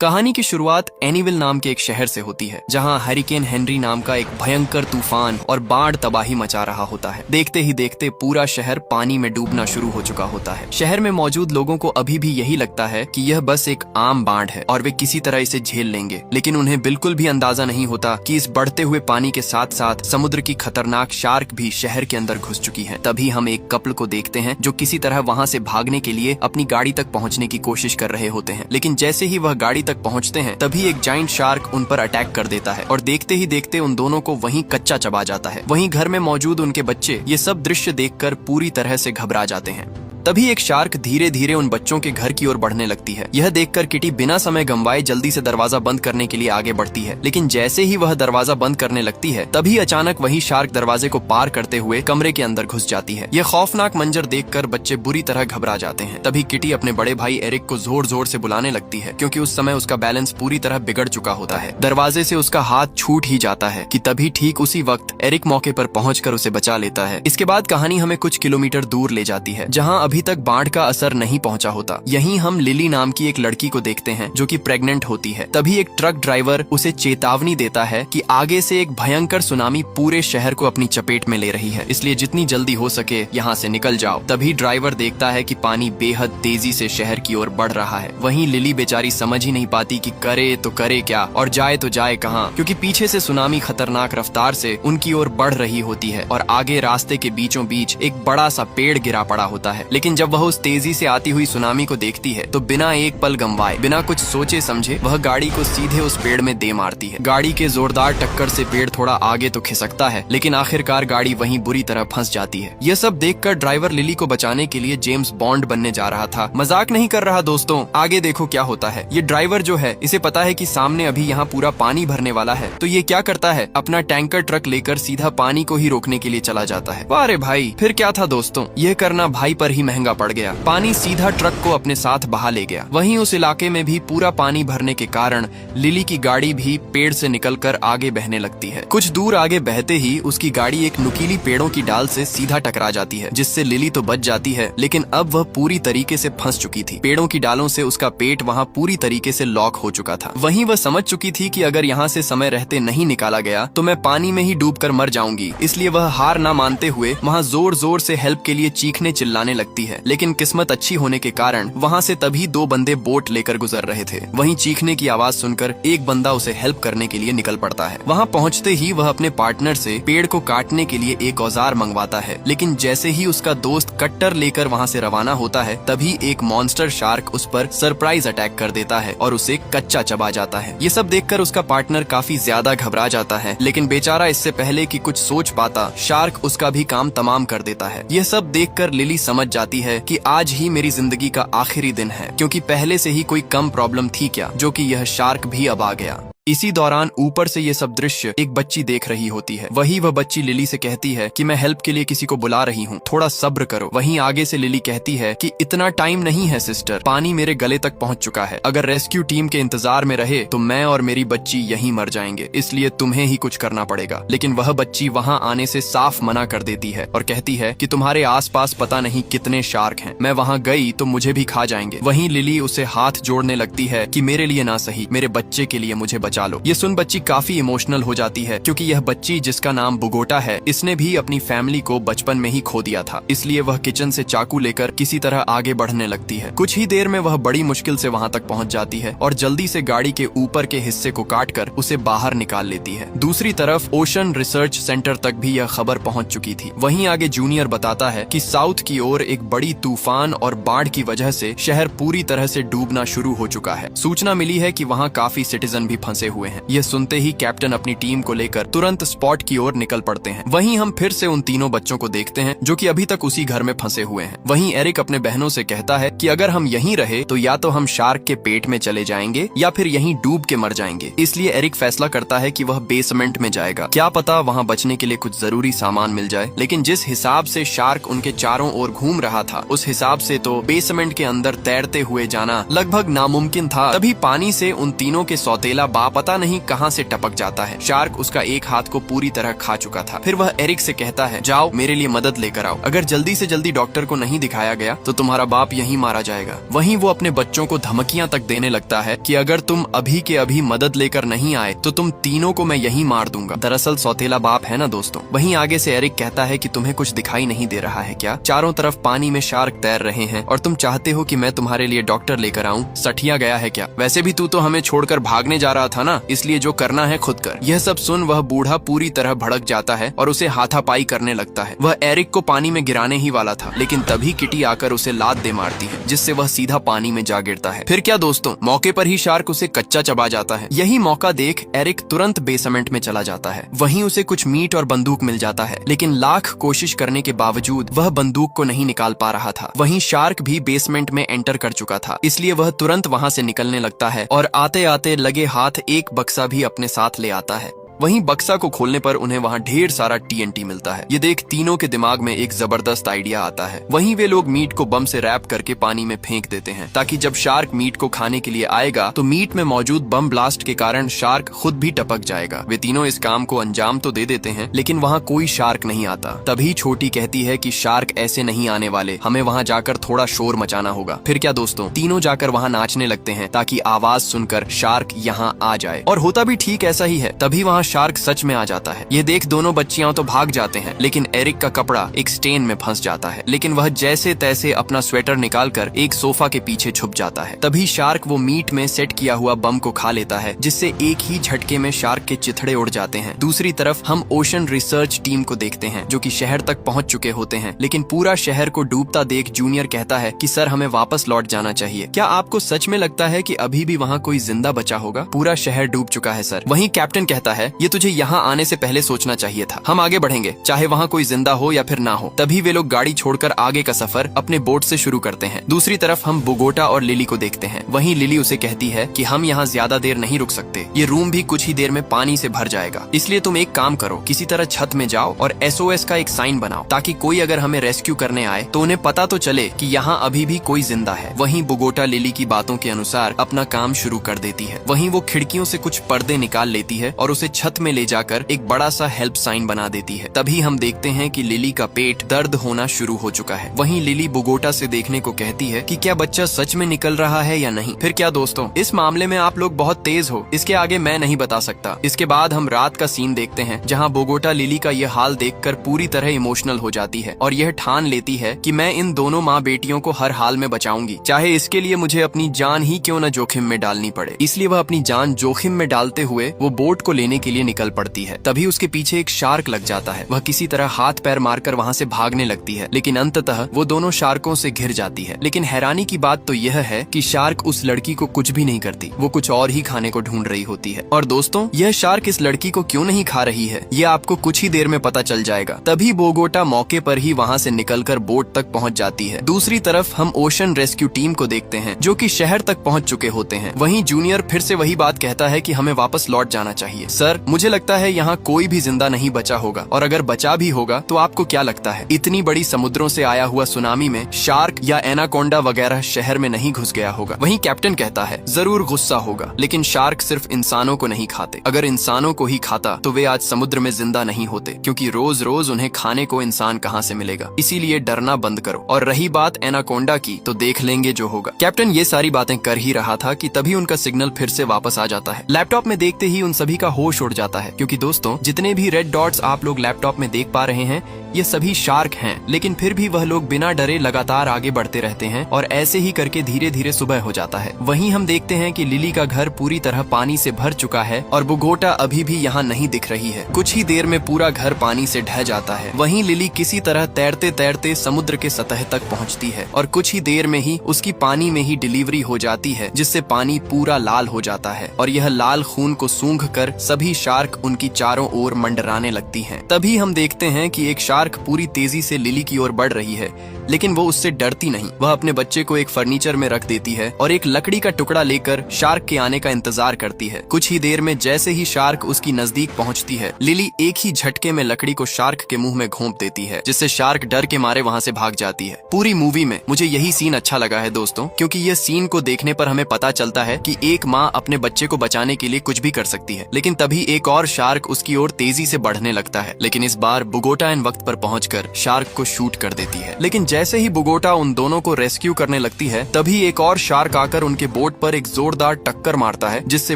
कहानी की शुरुआत एनीविल नाम के एक शहर से होती है, जहां हरिकेन हेनरी नाम का एक भयंकर तूफान और बाढ़ तबाही मचा रहा होता है। देखते ही देखते पूरा शहर पानी में डूबना शुरू हो चुका होता है। शहर में मौजूद लोगों को अभी भी यही लगता है कि यह बस एक आम बाढ़ है और वे किसी तरह इसे झेल लेंगे, लेकिन उन्हें बिल्कुल भी अंदाजा नहीं होता कि इस बढ़ते हुए पानी के साथ साथ समुद्र की खतरनाक शार्क भी शहर के अंदर घुस चुकी है। तभी हम एक कपल को देखते हैं जो किसी तरह वहाँ से भागने के लिए अपनी गाड़ी तक पहुँचने की कोशिश कर रहे होते हैं, लेकिन जैसे ही वह गाड़ी तक पहुंचते हैं तभी एक जाइंट शार्क उन पर अटैक कर देता है और देखते ही देखते उन दोनों को वहीं कच्चा चबा जाता है। वहीं घर में मौजूद उनके बच्चे ये सब दृश्य देखकर पूरी तरह से घबरा जाते हैं। तभी एक शार्क धीरे धीरे उन बच्चों के घर की ओर बढ़ने लगती है। यह देखकर किटी बिना समय गंवाए जल्दी से दरवाजा बंद करने के लिए आगे बढ़ती है, लेकिन जैसे ही वह दरवाजा बंद करने लगती है तभी अचानक वही शार्क दरवाजे को पार करते हुए कमरे के अंदर घुस जाती है। यह खौफनाक मंजर देखकर बच्चे बुरी तरह घबरा जाते हैं। तभी किटी अपने बड़े भाई एरिक को जोर जोर से बुलाने लगती है, क्योंकि उस समय उसका बैलेंस पूरी तरह बिगड़ चुका होता है। दरवाजे से उसका हाथ छूट ही जाता है कि तभी ठीक उसी वक्त एरिक मौके पर पहुंचकर उसे बचा लेता है। इसके बाद कहानी हमें कुछ किलोमीटर दूर ले जाती है, जहाँ अभी तक बाढ़ का असर नहीं पहुंचा होता। यहीं हम लिली नाम की एक लड़की को देखते हैं जो कि प्रेग्नेंट होती है। तभी एक ट्रक ड्राइवर उसे चेतावनी देता है कि आगे से एक भयंकर सुनामी पूरे शहर को अपनी चपेट में ले रही है, इसलिए जितनी जल्दी हो सके यहाँ से निकल जाओ। तभी ड्राइवर देखता है कि पानी बेहद तेजी से शहर की ओर बढ़ रहा है। वहीं लिली बेचारी समझ ही नहीं पाती कि करे तो करे क्या और जाए तो जाए कहाँ, क्योंकि पीछे से सुनामी खतरनाक रफ्तार से उनकी ओर बढ़ रही होती है और आगे रास्ते के बीचों बीच एक बड़ा सा पेड़ गिरा पड़ा होता है। लेकिन जब वह उस तेजी से आती हुई सुनामी को देखती है तो बिना एक पल गंवाए, बिना कुछ सोचे समझे वह गाड़ी को सीधे उस पेड़ में दे मारती है। गाड़ी के जोरदार टक्कर से पेड़ थोड़ा आगे तो खिसकता है, लेकिन आखिरकार गाड़ी वहीं बुरी तरह फंस जाती है। यह सब देखकर ड्राइवर लिली को बचाने के लिए जेम्स बॉन्ड बनने जा रहा था। मजाक नहीं कर रहा दोस्तों, आगे देखो क्या होता है। ये ड्राइवर जो है इसे पता है कि सामने अभी यहाँ पूरा पानी भरने वाला है, तो ये क्या करता है, अपना टैंकर ट्रक लेकर सीधा पानी को ही रोकने के लिए चला जाता है। वाह रे भाई, फिर क्या था दोस्तों, यह करना भाई पर ही महंगा पड़ गया। पानी सीधा ट्रक को अपने साथ बहा ले गया। वहीं उस इलाके में भी पूरा पानी भरने के कारण लिली की गाड़ी भी पेड़ से निकलकर आगे बहने लगती है। कुछ दूर आगे बहते ही उसकी गाड़ी एक नुकीली पेड़ों की डाल से सीधा टकरा जाती है, जिससे लिली तो बच जाती है, लेकिन अब वह पूरी तरीके से फंस चुकी थी। पेड़ों की डालों से उसका पेट वहाँ पूरी तरीके से लॉक हो चुका था। वहीं वह समझ चुकी थी कि अगर यहाँ से समय रहते नहीं निकाला गया तो मैं पानी में ही डूब कर मर जाऊंगी, इसलिए वह हार ना मानते हुए वहाँ जोर जोर से हेल्प के लिए चीखने चिल्लाने लगती है। लेकिन किस्मत अच्छी होने के कारण वहाँ से तभी दो बंदे बोट लेकर गुजर रहे थे। वहीं चीखने की आवाज सुनकर एक बंदा उसे हेल्प करने के लिए निकल पड़ता है। वहाँ पहुँचते ही वह अपने पार्टनर से पेड़ को काटने के लिए एक औजार मंगवाता है, लेकिन जैसे ही उसका दोस्त कट्टर लेकर वहाँ से रवाना होता है तभी एक मॉन्स्टर शार्क उस पर सरप्राइज अटैक कर देता है और उसे कच्चा चबा जाता है। ये सब देखकर उसका पार्टनर काफी ज्यादा घबरा जाता है, लेकिन बेचारा इससे पहले कि कुछ सोच पाता शार्क उसका भी काम तमाम कर देता है। यह सब देखकर लिली समझ जाती है कि आज ही मेरी जिंदगी का आखिरी दिन है, क्योंकि पहले से ही कोई कम प्रॉब्लम थी क्या, जो कि यह शार्क भी अब आ गया। इसी दौरान ऊपर से ये सब दृश्य एक बच्ची देख रही होती है। वही वह बच्ची लिली से कहती है कि मैं हेल्प के लिए किसी को बुला रही हूँ, थोड़ा सब्र करो। वहीं आगे से लिली कहती है कि इतना टाइम नहीं है सिस्टर, पानी मेरे गले तक पहुँच चुका है। अगर रेस्क्यू टीम के इंतजार में रहे तो मैं और मेरी बच्ची यहीं मर जाएंगे, इसलिए तुम्हें ही कुछ करना पड़ेगा। लेकिन वह बच्ची वहाँ आने से साफ मना कर देती है और कहती है कि तुम्हारे आसपास पता नहीं कितने शार्क हैं, मैं वहाँ गई तो मुझे भी खा जाएंगे। वहीं लिली उसे हाथ जोड़ने लगती है कि मेरे लिए ना सही, मेरे बच्चे के लिए मुझे चालो। ये सुन बच्ची काफी इमोशनल हो जाती है, क्योंकि यह बच्ची जिसका नाम बुगोटा है, इसने भी अपनी फैमिली को बचपन में ही खो दिया था। इसलिए वह किचन से चाकू लेकर किसी तरह आगे बढ़ने लगती है। कुछ ही देर में वह बड़ी मुश्किल से वहां तक पहुंच जाती है और जल्दी से गाड़ी के ऊपर के हिस्से को काटकर उसे बाहर निकाल लेती है। दूसरी तरफ ओशन रिसर्च सेंटर तक भी यह खबर पहुंच चुकी थी। वहीं आगे जूनियर बताता है कि साउथ की ओर एक बड़ी तूफान और बाढ़ की वजह से शहर पूरी तरह से डूबना शुरू हो चुका है। सूचना मिली है कि वहाँ काफी सिटीजन भी फंसे हुए हैं। यह सुनते ही कैप्टन अपनी टीम को लेकर तुरंत स्पॉट की ओर निकल पड़ते हैं। वहीं हम फिर से उन तीनों बच्चों को देखते हैं जो कि अभी तक उसी घर में फंसे हुए हैं। वहीं एरिक अपने बहनों से कहता है कि अगर हम यहीं रहे तो या तो हम शार्क के पेट में चले जाएंगे या फिर यहीं डूब के मर जाएंगे। इसलिए एरिक फैसला करता है कि वह बेसमेंट में जाएगा, क्या पता वहाँ बचने के लिए कुछ जरूरी सामान मिल जाए। लेकिन जिस हिसाब से शार्क उनके चारों ओर घूम रहा था, उस हिसाब से तो बेसमेंट के अंदर तैरते हुए जाना लगभग नामुमकिन था। तभी पानी से उन तीनों के सौतेला बाप पता नहीं कहां से टपक जाता है। शार्क उसका एक हाथ को पूरी तरह खा चुका था। फिर वह एरिक से कहता है, जाओ मेरे लिए मदद लेकर आओ। अगर जल्दी से जल्दी डॉक्टर को नहीं दिखाया गया तो तुम्हारा बाप यहीं मारा जाएगा। वहीं वो अपने बच्चों को धमकियां तक देने लगता है कि अगर तुम अभी के अभी मदद लेकर नहीं आए तो तुम तीनों को मैं यहीं मार दूंगा। दरअसल सौतेला बाप है ना दोस्तों। वहीं आगे से एरिक कहता है कि तुम्हें कुछ दिखाई नहीं दे रहा है क्या? चारों तरफ पानी में शार्क तैर रहे हैं और तुम चाहते हो कि मैं तुम्हारे लिए डॉक्टर लेकर आऊं? सठिया गया है क्या? वैसे भी तू तो हमें छोड़कर भागने जा रहा था ना, इसलिए जो करना है खुद कर। यह सब सुन वह बूढ़ा पूरी तरह भड़क जाता है और उसे हाथापाई करने लगता है। वह एरिक को पानी में गिराने ही वाला था, लेकिन तभी किटी आकर उसे लात दे मारती है, जिससे वह सीधा पानी में जा गिरता है। फिर क्या दोस्तों, मौके पर ही शार्क उसे कच्चा चबा जाता है। यही मौका देख एरिक तुरंत बेसमेंट में चला जाता है। वहीं उसे कुछ मीट और बंदूक मिल जाता है, लेकिन लाख कोशिश करने के बावजूद वह बंदूक को नहीं निकाल पा रहा था। वहीं शार्क भी बेसमेंट में एंटर कर चुका था, इसलिए वह तुरंत वहां से निकलने लगता है और आते आते लगे हाथ एक बक्सा भी अपने साथ ले आता है। वहीं बक्सा को खोलने पर उन्हें वहां ढेर सारा TNT मिलता है। ये देख तीनों के दिमाग में एक जबरदस्त आइडिया आता है। वहीं वे लोग मीट को बम से रैप करके पानी में फेंक देते हैं, ताकि जब शार्क मीट को खाने के लिए आएगा तो मीट में मौजूद बम ब्लास्ट के कारण शार्क खुद भी टपक जाएगा। वे तीनों इस काम को अंजाम तो दे देते हैं, लेकिन वहाँ कोई शार्क नहीं आता। तभी छोटी कहती है कि शार्क ऐसे नहीं आने वाले, हमें वहाँ जाकर थोड़ा शोर मचाना होगा। फिर क्या दोस्तों, तीनों जाकर वहाँ नाचने लगते हैं ताकि आवाज सुनकर शार्क यहाँ आ जाए। और होता भी ठीक ऐसा ही है। तभी वहाँ शार्क सच में आ जाता है। ये देख दोनों बच्चियां तो भाग जाते हैं, लेकिन एरिक का कपड़ा एक स्टेन में फंस जाता है। लेकिन वह जैसे तैसे अपना स्वेटर निकालकर एक सोफा के पीछे छुप जाता है। तभी शार्क वो मीट में सेट किया हुआ बम को खा लेता है, जिससे एक ही झटके में शार्क के चिथड़े उड़ जाते हैं। दूसरी तरफ हम ओशन रिसर्च टीम को देखते हैं, जो कि शहर तक पहुंच चुके होते हैं। लेकिन पूरा शहर को डूबता देख जूनियर कहता है कि सर हमें वापस लौट जाना चाहिए। क्या आपको सच में लगता है कि अभी भी वहाँ कोई जिंदा बचा होगा? पूरा शहर डूब चुका है सर। वहीं कैप्टन कहता है, ये तुझे यहाँ आने से पहले सोचना चाहिए था। हम आगे बढ़ेंगे, चाहे वहाँ कोई जिंदा हो या फिर ना हो। तभी वे लोग गाड़ी छोड़कर आगे का सफर अपने बोट से शुरू करते हैं। दूसरी तरफ हम बोगोटा और लिली को देखते हैं। वहीं लिली उसे कहती है कि हम यहाँ ज्यादा देर नहीं रुक सकते, ये रूम भी कुछ ही देर में पानी से भर जाएगा। इसलिए तुम एक काम करो, किसी तरह छत में जाओ और SOS का एक साइन बनाओ, ताकि कोई अगर हमें रेस्क्यू करने आए तो उन्हें पता तो चले कि यहाँ अभी भी कोई जिंदा है। वहीं बोगोटा लिली की बातों के अनुसार अपना काम शुरू कर देती है। वहीं वो खिड़कियों से कुछ पर्दे निकाल लेती है और उसे छत में ले जाकर एक बड़ा सा हेल्प साइन बना देती है। तभी हम देखते हैं कि लिली का पेट दर्द होना शुरू हो चुका है। वहीं लिली बोगोटा से देखने को कहती है कि क्या बच्चा सच में निकल रहा है या नहीं। फिर क्या दोस्तों, इस मामले में आप लोग बहुत तेज हो, इसके आगे मैं नहीं बता सकता। इसके बाद हम रात का सीन देखते हैं, जहाँ बोगोटा लिली का यह हाल देखकर पूरी तरह इमोशनल हो जाती है और यह ठान लेती है कि मैं इन दोनों माँ बेटियों को हर हाल में बचाऊंगी, चाहे इसके लिए मुझे अपनी जान ही क्यों न जोखिम में डालनी पड़े। इसलिए वह अपनी जान जोखिम में डालते हुए वो बोट को लेने के लिए निकल पड़ती है। तभी उसके पीछे एक शार्क लग जाता है। वह किसी तरह हाथ पैर मारकर वहाँ से भागने लगती है, लेकिन अंततः वो दोनों शार्कों से घिर जाती है। लेकिन हैरानी की बात तो यह है कि शार्क उस लड़की को कुछ भी नहीं करती, वो कुछ और ही खाने को ढूंढ रही होती है। और दोस्तों, यह शार्क इस लड़की को क्यों नहीं खा रही है, ये आपको कुछ ही देर में पता चल जाएगा। तभी बोगोटा मौके पर ही वहाँ से निकलकर बोट तक पहुँच जाती है। दूसरी तरफ हम ओशन रेस्क्यू टीम को देखते हैं, जो कि शहर तक पहुँच चुके होते हैं। वहीं जूनियर फिर से वही बात कहता है कि हमें वापस लौट जाना चाहिए। सर, मुझे लगता है यहाँ कोई भी जिंदा नहीं बचा होगा, और अगर बचा भी होगा तो आपको क्या लगता है इतनी बड़ी समुद्रों से आया हुआ सुनामी में शार्क या एनाकोंडा वगैरह शहर में नहीं घुस गया होगा? वहीं कैप्टन कहता है, जरूर गुस्सा होगा, लेकिन शार्क सिर्फ इंसानों को नहीं खाते। अगर इंसानों को ही खाता तो वे आज समुद्र में जिंदा नहीं होते, क्योंकि रोज रोज उन्हें खाने को इंसान कहाँ से मिलेगा। इसीलिए डरना बंद करो। और रही बात एनाकोंडा की, तो देख लेंगे जो होगा। कैप्टन ये सारी बातें कर ही रहा था कि तभी उनका सिग्नल फिर से वापस आ जाता है। लैपटॉप में देखते ही उन सभी का होश उड़ जाता है, क्योंकि दोस्तों, जितने भी रेड डॉट्स आप लोग लैपटॉप में देख पा रहे हैं, ये सभी शार्क हैं। लेकिन फिर भी वह लोग बिना डरे लगातार आगे बढ़ते रहते हैं और ऐसे ही करके धीरे धीरे सुबह हो जाता है। वहीं हम देखते हैं कि लिली का घर पूरी तरह पानी से भर चुका है और बोगोटा अभी भी यहाँ नहीं दिख रही है। कुछ ही देर में पूरा घर पानी से ढह जाता है। वहीं लिली किसी तरह तैरते तैरते समुद्र के सतह तक पहुँचती है और कुछ ही देर में ही उसकी पानी में ही डिलीवरी हो जाती है, जिससे पानी पूरा लाल हो जाता है और यह लाल खून को सूंघकर सभी शार्क उनकी चारों ओर मंडराने लगती हैं। तभी हम देखते हैं कि एक शार्क पूरी तेजी से लिली की ओर बढ़ रही है, लेकिन वो उससे डरती नहीं। वह अपने बच्चे को एक फर्नीचर में रख देती है और एक लकड़ी का टुकड़ा लेकर शार्क के आने का इंतजार करती है। कुछ ही देर में जैसे ही शार्क उसकी नजदीक पहुंचती है, लिली एक ही झटके में लकड़ी को शार्क के मुंह में घोंप देती है, जिससे शार्क डर के मारे वहां से भाग जाती है। पूरी मूवी में मुझे यही सीन अच्छा लगा है दोस्तों, क्योंकि यह सीन को देखने पर हमें पता चलता है कि एक माँ अपने बच्चे को बचाने के लिए कुछ भी कर सकती है। लेकिन तभी एक और शार्क उसकी ओर तेजी से बढ़ने लगता है, लेकिन इस बार बुगोटा इन वक्त पर पहुंचकर शार्क को शूट कर देती है। लेकिन जैसे ही बुगोटा उन दोनों को रेस्क्यू करने लगती है, तभी एक और शार्क आकर उनके बोट पर एक जोरदार टक्कर मारता है, जिससे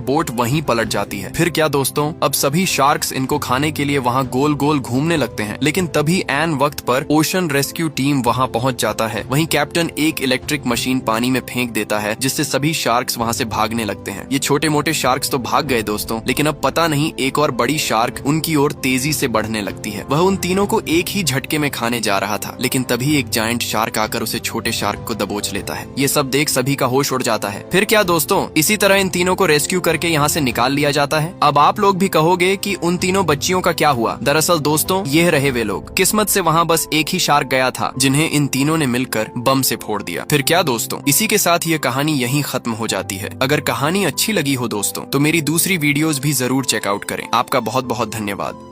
बोट वहीं पलट जाती है। फिर क्या दोस्तों, अब सभी शार्क्स इनको खाने के लिए वहाँ गोल गोल घूमने लगते हैं। लेकिन तभी एन वक्त पर ओशन रेस्क्यू टीम वहाँ पहुँच जाता है। वहीं कैप्टन एक इलेक्ट्रिक मशीन पानी में फेंक देता है, जिससे सभी शार्क्स वहाँ से भागने लगते हैं। ये छोटे मोटे शार्क्स तो भाग गए दोस्तों, लेकिन अब पता नहीं एक और बड़ी शार्क उनकी ओर तेजी से बढ़ने लगती है। वह उन तीनों को एक ही झटके में खाने जा रहा था, लेकिन तभी एक जायंट शार्क आकर उसे छोटे शार्क को दबोच लेता है। ये सब देख सभी का होश उड़ जाता है। फिर क्या दोस्तों, इसी तरह इन तीनों को रेस्क्यू करके यहाँ से निकाल लिया जाता है। अब आप लोग भी कहोगे कि उन तीनों बच्चियों का क्या हुआ। दरअसल दोस्तों, ये रहे वे लोग। किस्मत से वहाँ बस एक ही शार्क गया था, जिन्हें इन तीनों ने मिलकर बम से फोड़ दिया। फिर क्या दोस्तों, इसी के साथ ये कहानी यहीं खत्म हो जाती है। अगर कहानी अच्छी लगी हो दोस्तों, तो मेरी दूसरी वीडियोस भी जरूर चेकआउट करें। आपका बहुत बहुत धन्यवाद।